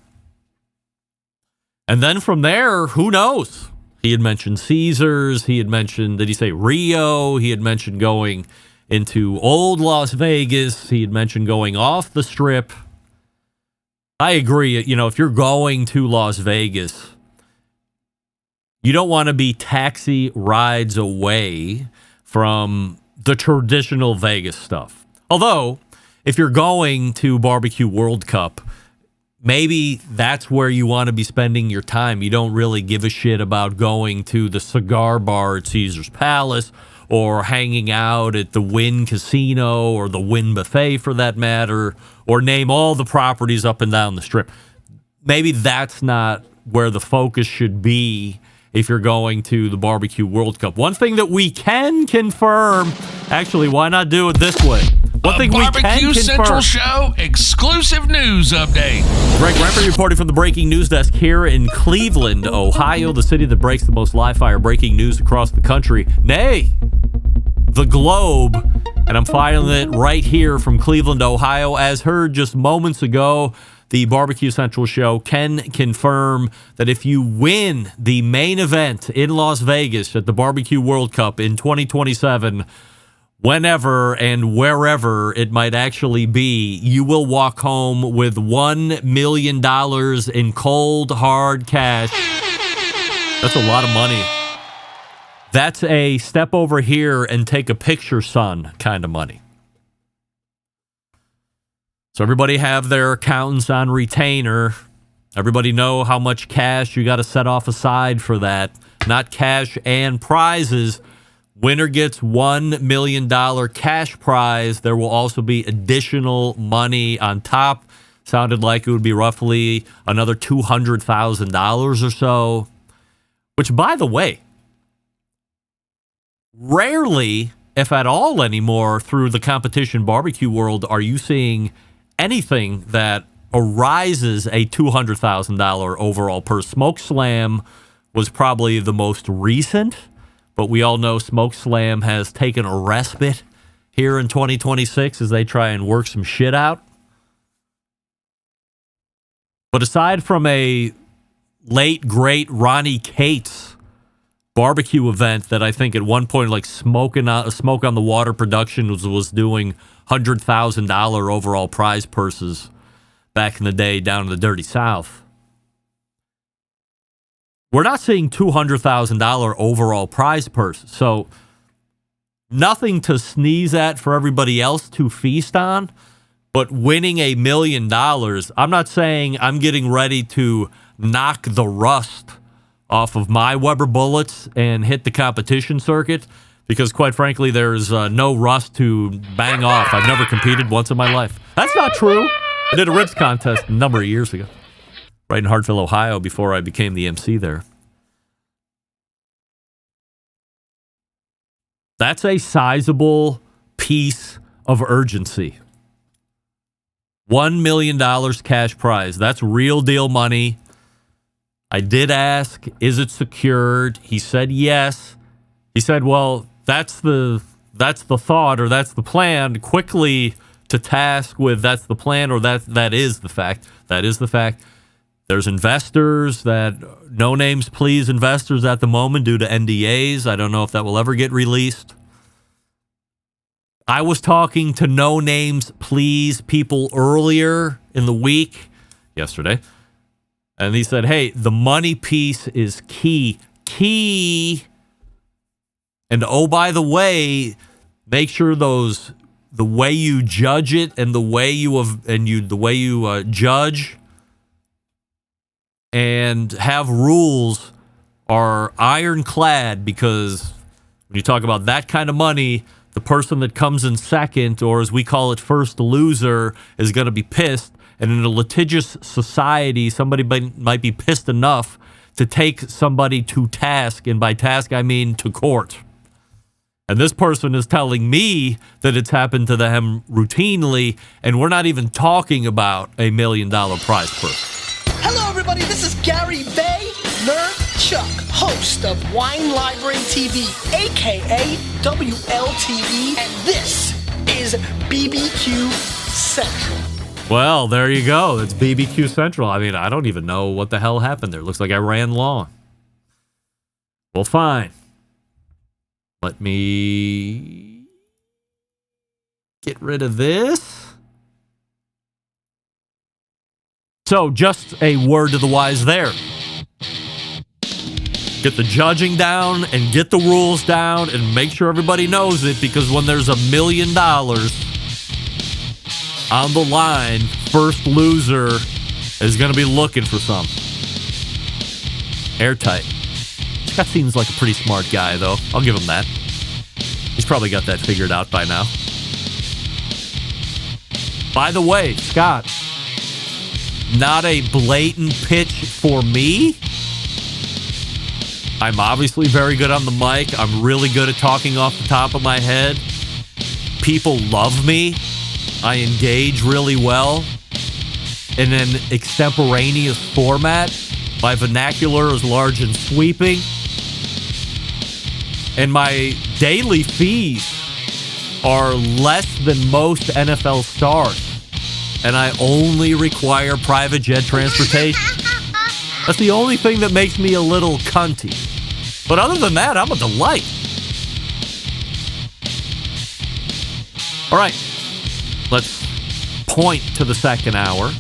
And then from there, who knows? He had mentioned Caesars. He had mentioned, did he say Rio? He had mentioned going into old Las Vegas. He had mentioned going off the Strip. I agree. You know, if you're going to Las Vegas, you don't want to be taxi rides away from the traditional Vegas stuff. Although, if you're going to BBQ World Cup, maybe that's where you want to be spending your time. You don't really give a shit about going to the cigar bar at Caesar's Palace or hanging out at the Wynn Casino or the Wynn Buffet for that matter, or name all the properties up and down the Strip. Maybe that's not where the focus should be if you're going to the BBQ World Cup. One thing that we can confirm, actually, why not do it this way? One thing we can Barbecue Central confirm. Show exclusive news update. Greg Remper reporting from the breaking news desk here in Cleveland, Ohio, the city that breaks the most live fire breaking news across the country. Nay, the globe. And I'm filing it right here from Cleveland, Ohio. As heard just moments ago, the Barbecue Central Show can confirm that if you win the main event in Las Vegas at the BBQ World Cup in 2027, whenever and wherever it might actually be, you will walk home with $1 million in cold, hard cash. That's a lot of money. That's a step over here and take a picture, son, kind of money. So everybody have their accountants on retainer. Everybody know how much cash you got to set off aside for that. Not cash and prizes. Winner gets $1 million cash prize. There will also be additional money on top. Sounded like it would be roughly another $200,000 or so. Which, by the way, rarely, if at all anymore, through the competition barbecue world, are you seeing anything that arises a $200,000 overall purse. Smoke Slam was probably the most recent, but we all know Smoke Slam has taken a respite here in 2026 as they try and work some shit out. But aside from a late, great Ronnie Cates barbecue event that I think at one point, like Smoke on the Water Productions was doing $100,000 overall prize purses back in the day down in the Dirty South. We're not seeing $200,000 overall prize purses. So nothing to sneeze at for everybody else to feast on, but winning $1 million, I'm not saying I'm getting ready to knock the rust off of my Weber bullets and hit the competition circuit, because quite frankly, there's no rust to bang off. I've never competed once in my life. That's not true. I did a ribs contest a number of years ago, right in Hartsville, Ohio, before I became the MC there. That's a sizable piece of urgency. $1 million cash prize. That's real deal money. I did ask, is it secured? He said yes. He said, well, that's the thought, or that's the plan. Quickly to task with that's the plan, or that is the fact. That is the fact. There's investors that, no names please investors at the moment due to NDAs. I don't know if that will ever get released. I was talking to no names please people earlier in the week, yesterday, and he said, hey, the money piece is key. And oh, by the way, make sure the way you judge it and the way you judge and have rules are ironclad, because when you talk about that kind of money, The person that comes in second, or as we call it, first loser, is going to be pissed. And in a litigious society, somebody might be pissed enough to take somebody to task. And by task, I mean to court. And this person is telling me that it's happened to them routinely, and we're not even talking about $1 million prize purse. Hello, everybody. This is Gary Bay, Nerd Chuck, host of Wine Library TV, a.k.a. WLTV, and this is BBQ Central. Well, there you go. It's BBQ Central. I mean, I don't even know what the hell happened there. Looks like I ran long. Well, fine. Let me get rid of this. So, just a word to the wise there. Get the judging down and get the rules down and make sure everybody knows it, because when there's $1 million on the line, first loser is going to be looking for some. Airtight. Scott seems like a pretty smart guy, though. I'll give him that. He's probably got that figured out by now. By the way, Scott, not a blatant pitch for me. I'm obviously very good on the mic. I'm really good at talking off the top of my head. People love me. I engage really well in an extemporaneous format. My vernacular is large and sweeping. And my daily fees are less than most NFL stars. And I only require private jet transportation. That's the only thing that makes me a little cunty. But other than that, I'm a delight. All right. Let's point to the second hour.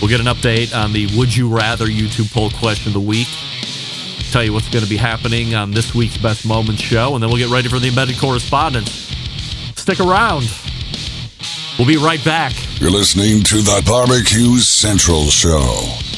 We'll get an update on the Would You Rather YouTube poll question of the week. Tell you what's going to be happening on this week's Best Moments show, and then we'll get ready for the embedded correspondence. Stick around. We'll be right back. You're listening to the BBQ Central Show.